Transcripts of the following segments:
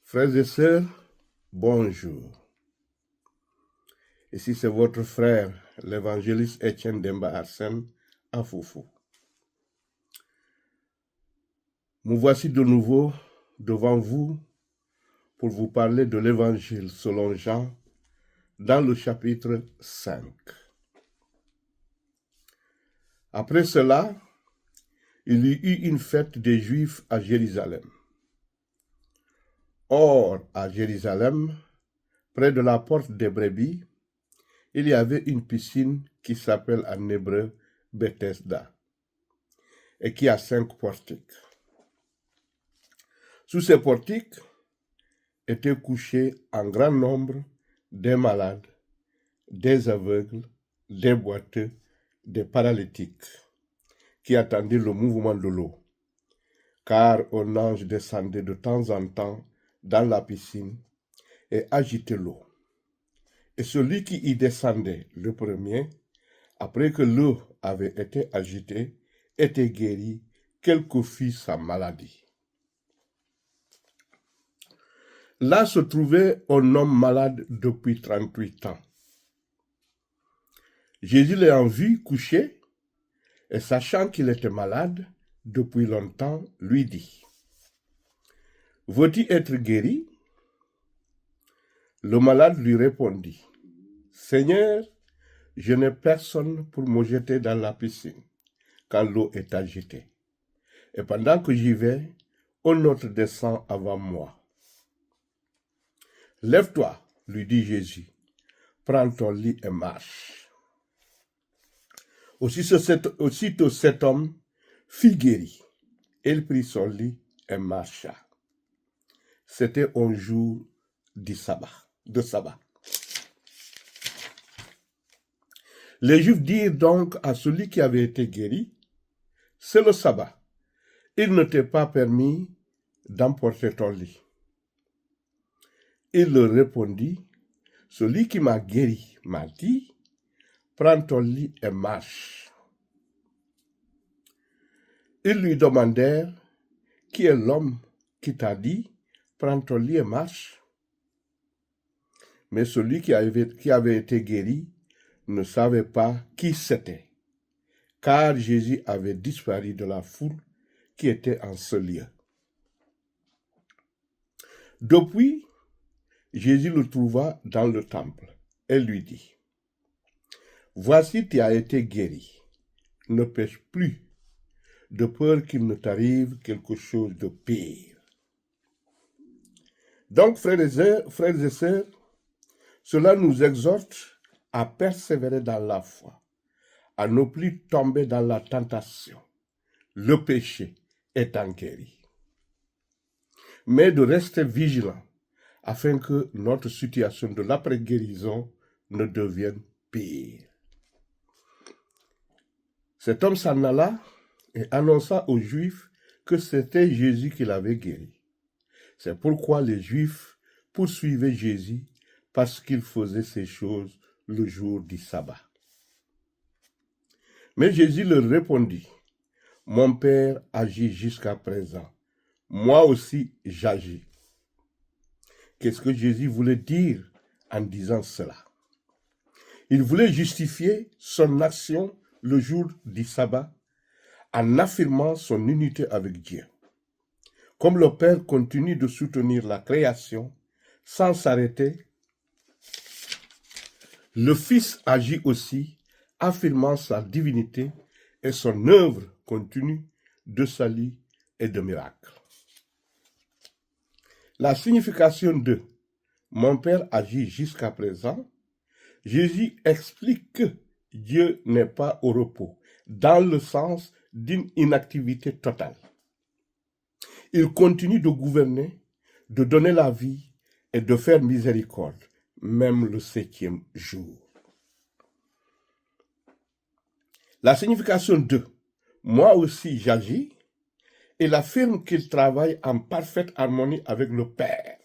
Frères et sœurs, bonjour. Ici c'est votre frère, l'évangéliste Etienne Demba Arsène, à Foufou. Nous voici de nouveau devant vous pour vous parler de l'évangile selon Jean dans le chapitre 5. Après cela, il y eut une fête des Juifs à Jérusalem. Or, à Jérusalem, près de la porte des brebis, il y avait une piscine qui s'appelle en hébreu Bethesda et qui a 5 portiques. Sous ces portiques étaient couchés en grand nombre des malades, des aveugles, des boiteux, des paralytiques, qui attendaient le mouvement de l'eau, car un ange descendait de temps en temps dans la piscine et agitait l'eau. Et celui qui y descendait le premier, après que l'eau avait été agitée, était guéri, quelle que fût sa maladie. Là se trouvait un homme malade depuis 38 ans. Jésus l'ayant vu couché, et sachant qu'il était malade depuis longtemps, lui dit, « Veux-tu être guéri ?» Le malade lui répondit, « Seigneur, je n'ai personne pour me jeter dans la piscine quand l'eau est agitée. Et pendant que j'y vais, un autre descend avant moi. Lève-toi, lui dit Jésus, prends ton lit et marche. » Aussitôt cet homme fut guéri. Il prit son lit et marcha. C'était un jour de sabbat. Les Juifs dirent donc à celui qui avait été guéri, « C'est le sabbat. Il ne t'est pas permis d'emporter ton lit. » Il leur répondit, « Celui qui m'a guéri m'a dit, « Prends ton lit et marche. » Ils lui demandèrent, « Qui est l'homme qui t'a dit, « Prends ton lit et marche ?» Mais celui qui avait été guéri ne savait pas qui c'était, car Jésus avait disparu de la foule qui était en ce lieu. Depuis, Jésus le trouva dans le temple et lui dit, « Voici, tu as été guéri, ne pêche plus, de peur qu'il ne t'arrive quelque chose de pire. » Donc, frères et sœurs, cela nous exhorte à persévérer dans la foi, à ne plus tomber dans la tentation, le péché étant guéri, mais de rester vigilant afin que notre situation de l'après-guérison ne devienne pire. Cet homme s'en alla et annonça aux Juifs que c'était Jésus qui l'avait guéri. C'est pourquoi les Juifs poursuivaient Jésus parce qu'il faisait ces choses le jour du sabbat. Mais Jésus leur répondit, « Mon Père agit jusqu'à présent. Moi aussi j'agis. » Qu'est-ce que Jésus voulait dire en disant cela? Il voulait justifier son action le jour du sabbat en affirmant son unité avec Dieu. Comme le Père continue de soutenir la création sans s'arrêter, le Fils agit aussi, affirmant sa divinité et son œuvre continue de salut et de miracle. La signification de « Mon Père agit jusqu'à présent », Jésus explique que Dieu n'est pas au repos, dans le sens d'une inactivité totale. Il continue de gouverner, de donner la vie et de faire miséricorde, même le 7e jour. La signification de « Moi aussi j'agis », il affirme qu'il travaille en parfaite harmonie avec le Père.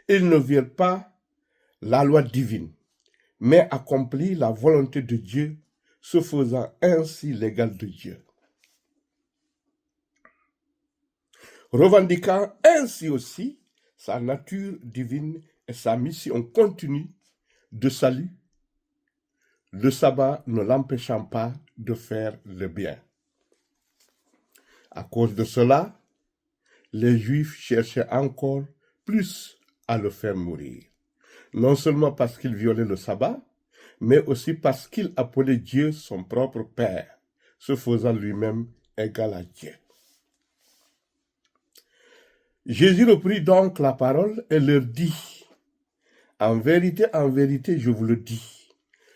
Il ne viole pas la loi divine, mais accomplit la volonté de Dieu, se faisant ainsi l'égal de Dieu. Revendiquant ainsi aussi sa nature divine et sa mission continue de salut, le sabbat ne l'empêchant pas de faire le bien. À cause de cela, les Juifs cherchaient encore plus à le faire mourir. Non seulement parce qu'il violait le sabbat, mais aussi parce qu'il appelait Dieu son propre Père, se faisant lui-même égal à Dieu. Jésus reprit donc la parole et leur dit, en vérité, je vous le dis,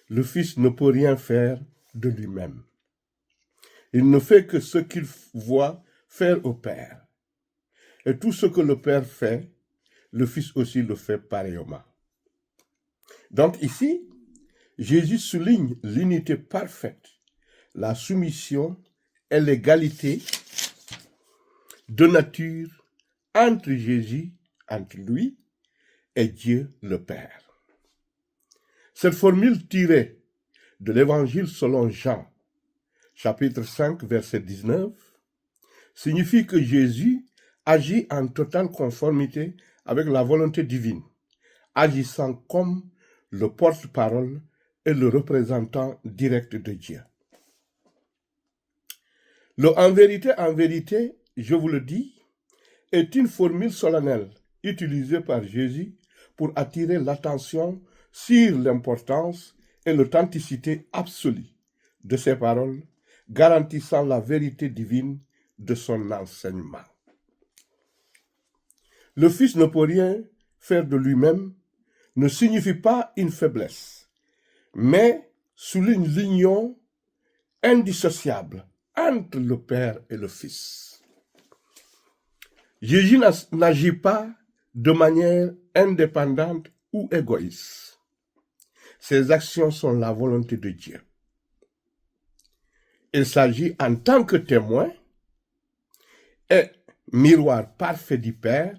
le Fils ne peut rien faire de lui-même. Il ne fait que ce qu'il voit faire au Père. Et tout ce que le Père fait, le Fils aussi le fait pareillement. Donc ici, Jésus souligne l'unité parfaite, la soumission et l'égalité de nature entre Jésus, entre lui et Dieu le Père. Cette formule tirée de l'Évangile selon Jean, chapitre 5, verset 19, signifie que Jésus agit en totale conformité avec la volonté divine, agissant comme le porte-parole et le représentant direct de Dieu. Le en vérité, je vous le dis, est une formule solennelle utilisée par Jésus pour attirer l'attention sur l'importance et l'authenticité absolue de ses paroles, garantissant la vérité divine de son enseignement. Le Fils ne peut rien faire de lui-même ne signifie pas une faiblesse, mais souligne l'union indissociable entre le Père et le Fils. Jésus n'agit pas de manière indépendante ou égoïste. Ses actions sont la volonté de Dieu. Il s'agit en tant que témoin et miroir parfait du Père.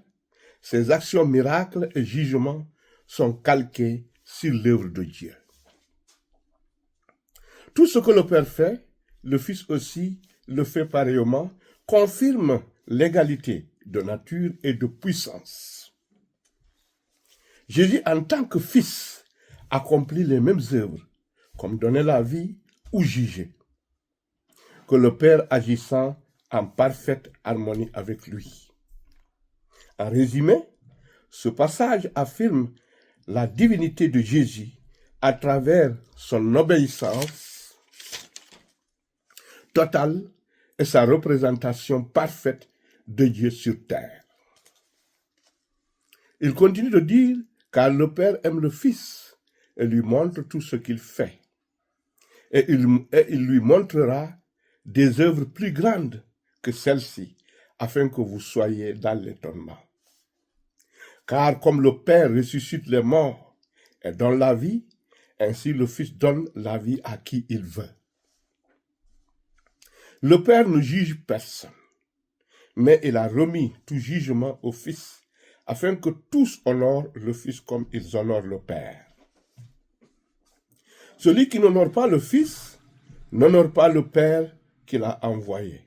Ses actions, miracles et jugements sont calqués sur l'œuvre de Dieu. Tout ce que le Père fait, le Fils aussi le fait pareillement, confirme l'égalité de nature et de puissance. Jésus, en tant que Fils, accomplit les mêmes œuvres, comme donner la vie ou juger, que le Père agissant en parfaite harmonie avec lui. En résumé, ce passage affirme la divinité de Jésus à travers son obéissance totale et sa représentation parfaite de Dieu sur terre. Il continue de dire, car le Père aime le Fils et lui montre tout ce qu'il fait. Et il lui montrera des œuvres plus grandes que celles-ci, afin que vous soyez dans l'étonnement. Car comme le Père ressuscite les morts et donne la vie, ainsi le Fils donne la vie à qui il veut. Le Père ne juge personne, mais il a remis tout jugement au Fils, afin que tous honorent le Fils comme ils honorent le Père. Celui qui n'honore pas le Fils n'honore pas le Père qui l'a envoyé.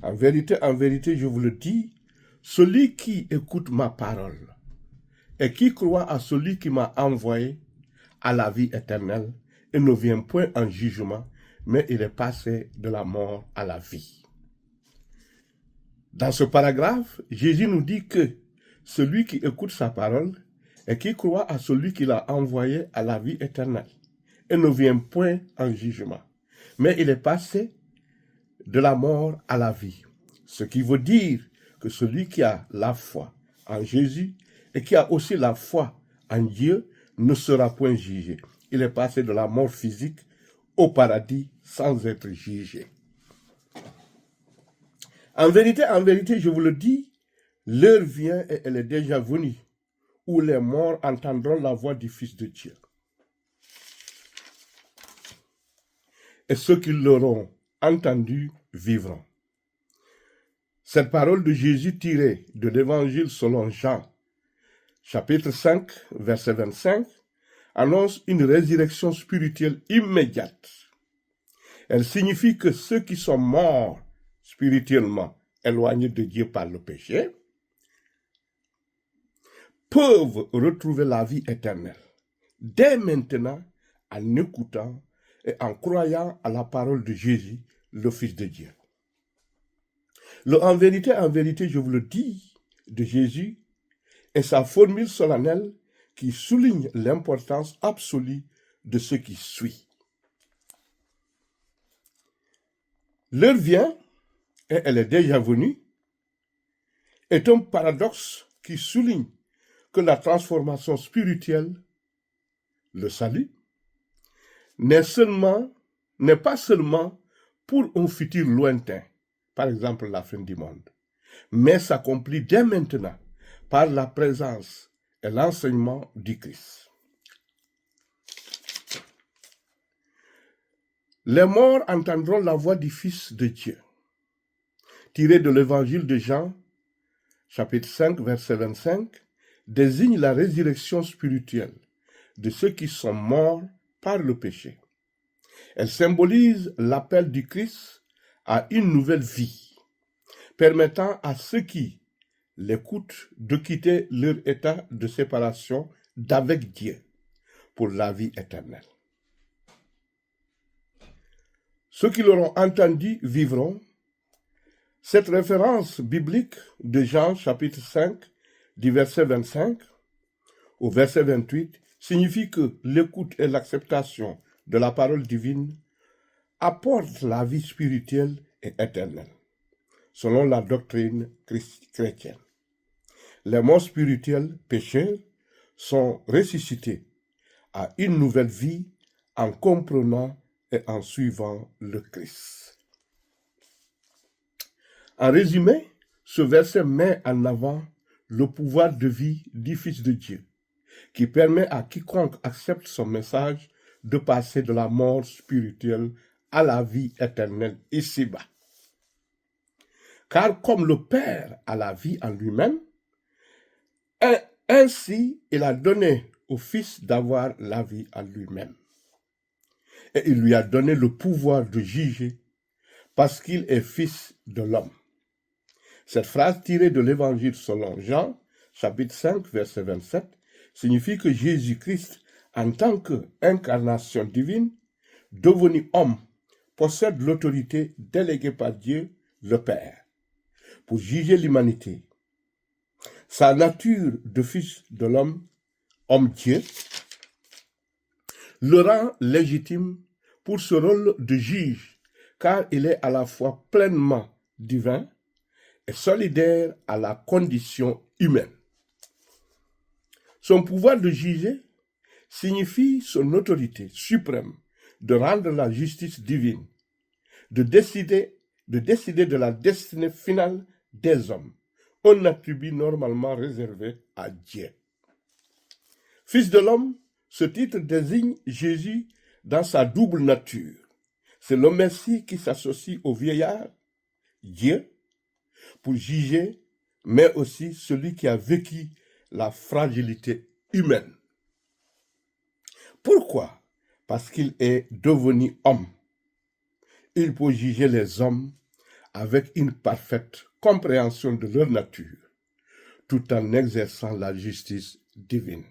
En vérité, je vous le dis, celui qui écoute ma parole et qui croit à celui qui m'a envoyé a la vie éternelle et ne vient point en jugement, mais il est passé de la mort à la vie. Dans ce paragraphe, Jésus nous dit que celui qui écoute sa parole et qui croit à celui qui l'a envoyé a la vie éternelle et ne vient point en jugement, mais il est passé de la mort à la vie. Ce qui veut dire que celui qui a la foi en Jésus et qui a aussi la foi en Dieu ne sera point jugé. Il est passé de la mort physique au paradis sans être jugé. En vérité, je vous le dis, l'heure vient et elle est déjà venue, où les morts entendront la voix du Fils de Dieu. Et ceux qui l'auront entendu vivront. Cette parole de Jésus tirée de l'Évangile selon Jean, chapitre 5, verset 25, annonce une résurrection spirituelle immédiate. Elle signifie que ceux qui sont morts spirituellement, éloignés de Dieu par le péché, peuvent retrouver la vie éternelle dès maintenant en écoutant et en croyant à la parole de Jésus, le Fils de Dieu. En vérité, je vous le dis, de Jésus est sa formule solennelle qui souligne l'importance absolue de ce qui suit. L'heure vient, et elle est déjà venue, est un paradoxe qui souligne que la transformation spirituelle, le salut, n'est pas seulement pour un futur lointain, par exemple la fin du monde, mais s'accomplit dès maintenant par la présence et l'enseignement du Christ. Les morts entendront la voix du Fils de Dieu, tiré de l'évangile de Jean, chapitre 5, verset 25, désigne la résurrection spirituelle de ceux qui sont morts par le péché. Elle symbolise l'appel du Christ à une nouvelle vie, permettant à ceux qui l'écoutent de quitter leur état de séparation d'avec Dieu pour la vie éternelle. Ceux qui l'auront entendu vivront. Cette référence biblique de Jean chapitre 5, du verset 25 au verset 28, signifie que l'écoute et l'acceptation de la parole divine apportent la vie spirituelle et éternelle, selon la doctrine chrétienne. Les morts spirituels pécheurs sont ressuscités à une nouvelle vie en comprenant et en suivant le Christ. En résumé, ce verset met en avant le pouvoir de vie du Fils de Dieu, qui permet à quiconque accepte son message de passer de la mort spirituelle à la vie éternelle ici-bas. Car comme le Père a la vie en lui-même, ainsi il a donné au Fils d'avoir la vie en lui-même. Et il lui a donné le pouvoir de juger parce qu'il est Fils de l'homme. Cette phrase tirée de l'évangile selon Jean, chapitre 5, verset 27, signifie que Jésus-Christ, en tant qu'incarnation divine, devenu homme, possède l'autorité déléguée par Dieu, le Père, pour juger l'humanité. Sa nature de Fils de l'homme, homme-Dieu, le rend légitime pour ce rôle de juge, car il est à la fois pleinement divin et solidaire à la condition humaine. Son pouvoir de juger signifie son autorité suprême de rendre la justice divine, de décider de la destinée finale des hommes, un attribut normalement réservé à Dieu. Fils de l'homme, ce titre désigne Jésus dans sa double nature. C'est le Messie qui s'associe au vieillard, Dieu, pour juger, mais aussi celui qui a vécu la fragilité humaine. Pourquoi? Parce qu'il est devenu homme. Il peut juger les hommes avec une parfaite compréhension de leur nature, tout en exerçant la justice divine.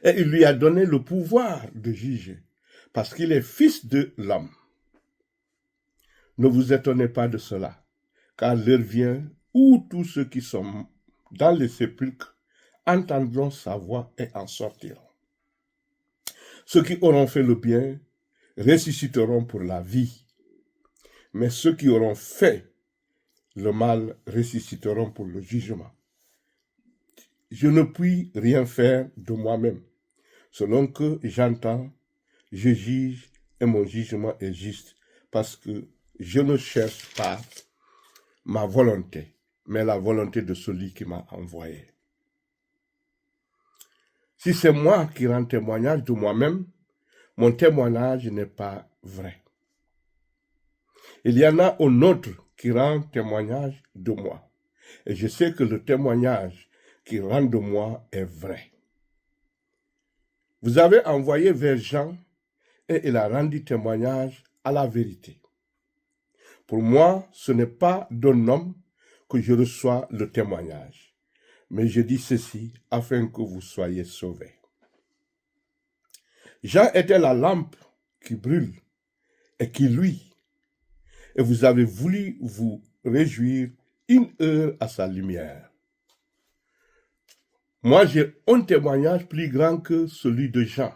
Et il lui a donné le pouvoir de juger, parce qu'il est Fils de l'homme. Ne vous étonnez pas de cela, car l'heure vient où tous ceux qui sont dans les sépulcres entendront sa voix et en sortiront. Ceux qui auront fait le bien ressusciteront pour la vie, mais ceux qui auront fait le mal ressusciteront pour le jugement. Je ne puis rien faire de moi-même. Selon que j'entends, je juge et mon jugement est juste, parce que je ne cherche pas ma volonté, mais la volonté de celui qui m'a envoyé. Si c'est moi qui rends témoignage de moi-même, mon témoignage n'est pas vrai. Il y en a un autre qui rend témoignage de moi. Et je sais que le témoignage qu'il rend de moi est vrai. Vous avez envoyé vers Jean et il a rendu témoignage à la vérité. Pour moi, ce n'est pas d'un homme que je reçois le témoignage, mais je dis ceci afin que vous soyez sauvés. Jean était la lampe qui brûle et qui luit, et vous avez voulu vous réjouir une heure à sa lumière. Moi, j'ai un témoignage plus grand que celui de Jean,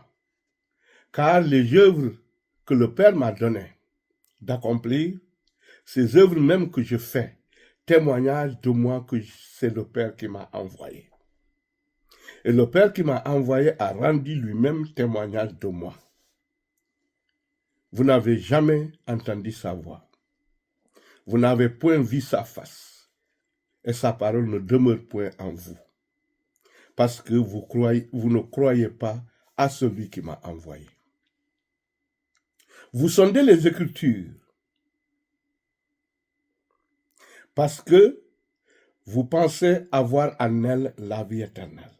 car les œuvres que le Père m'a données d'accomplir, ces œuvres même que je fais, témoignage de moi que c'est le Père qui m'a envoyé. Et le Père qui m'a envoyé a rendu lui-même témoignage de moi. Vous n'avez jamais entendu sa voix. Vous n'avez point vu sa face. Et sa parole ne demeure point en vous. Parce que vous ne croyez pas à celui qui m'a envoyé. Vous sondez les Écritures parce que vous pensez avoir en elles la vie éternelle.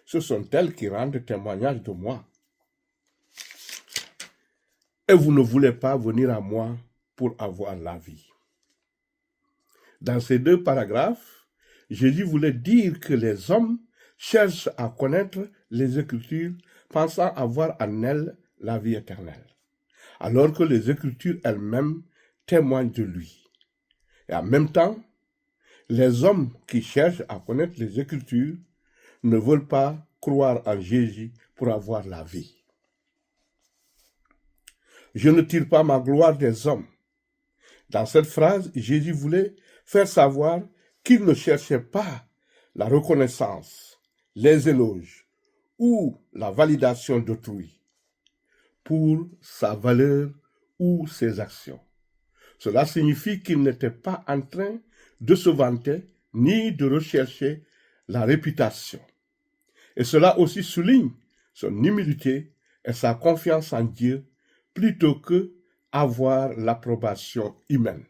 Ce sont elles qui rendent témoignage de moi. Et vous ne voulez pas venir à moi pour avoir la vie. Dans ces deux paragraphes, Jésus voulait dire que les hommes cherchent à connaître les Écritures pensant avoir en elles la vie éternelle, alors que les Écritures elles-mêmes témoignent de lui. Et en même temps, les hommes qui cherchent à connaître les Écritures ne veulent pas croire en Jésus pour avoir la vie. Je ne tire pas ma gloire des hommes. Dans cette phrase, Jésus voulait faire savoir qu'il ne cherchait pas la reconnaissance, les éloges ou la validation d'autrui pour sa valeur ou ses actions. Cela signifie qu'il n'était pas en train de se vanter ni de rechercher la réputation. Et cela aussi souligne son humilité et sa confiance en Dieu plutôt que avoir l'approbation humaine.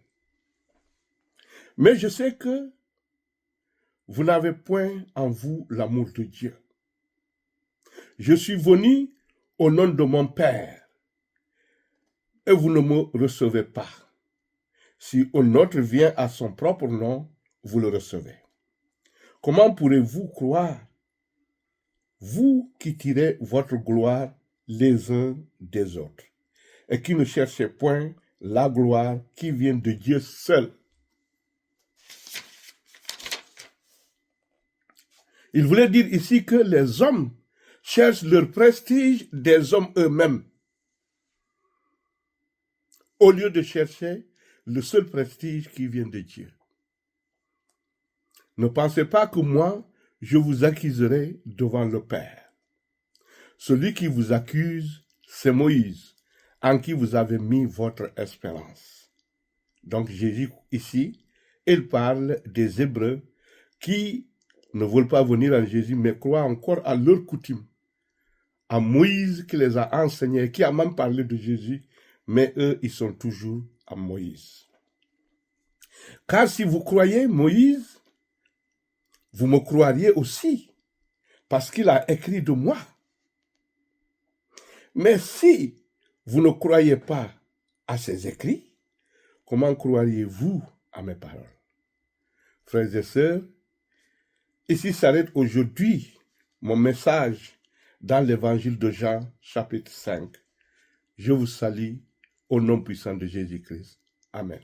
Mais je sais que vous n'avez point en vous l'amour de Dieu. Je suis venu au nom de mon Père et vous ne me recevez pas. Si un autre vient à son propre nom, vous le recevez. Comment pourrez-vous croire, vous qui tirez votre gloire les uns des autres et qui ne cherchez point la gloire qui vient de Dieu seul? Il voulait dire ici que les hommes cherchent leur prestige des hommes eux-mêmes, au lieu de chercher le seul prestige qui vient de Dieu. Ne pensez pas que moi, je vous accuserai devant le Père. Celui qui vous accuse, c'est Moïse, en qui vous avez mis votre espérance. Donc Jésus, ici, il parle des Hébreux qui ne veulent pas venir à Jésus, mais croient encore à leur coutume, à Moïse qui les a enseignés, qui a même parlé de Jésus, mais eux, ils sont toujours à Moïse. Car si vous croyez Moïse, vous me croiriez aussi, parce qu'il a écrit de moi. Mais si vous ne croyez pas à ses écrits, comment croiriez-vous à mes paroles? Frères et sœurs, ici s'arrête aujourd'hui mon message dans l'évangile de Jean, chapitre 5. Je vous salue au nom puissant de Jésus-Christ. Amen.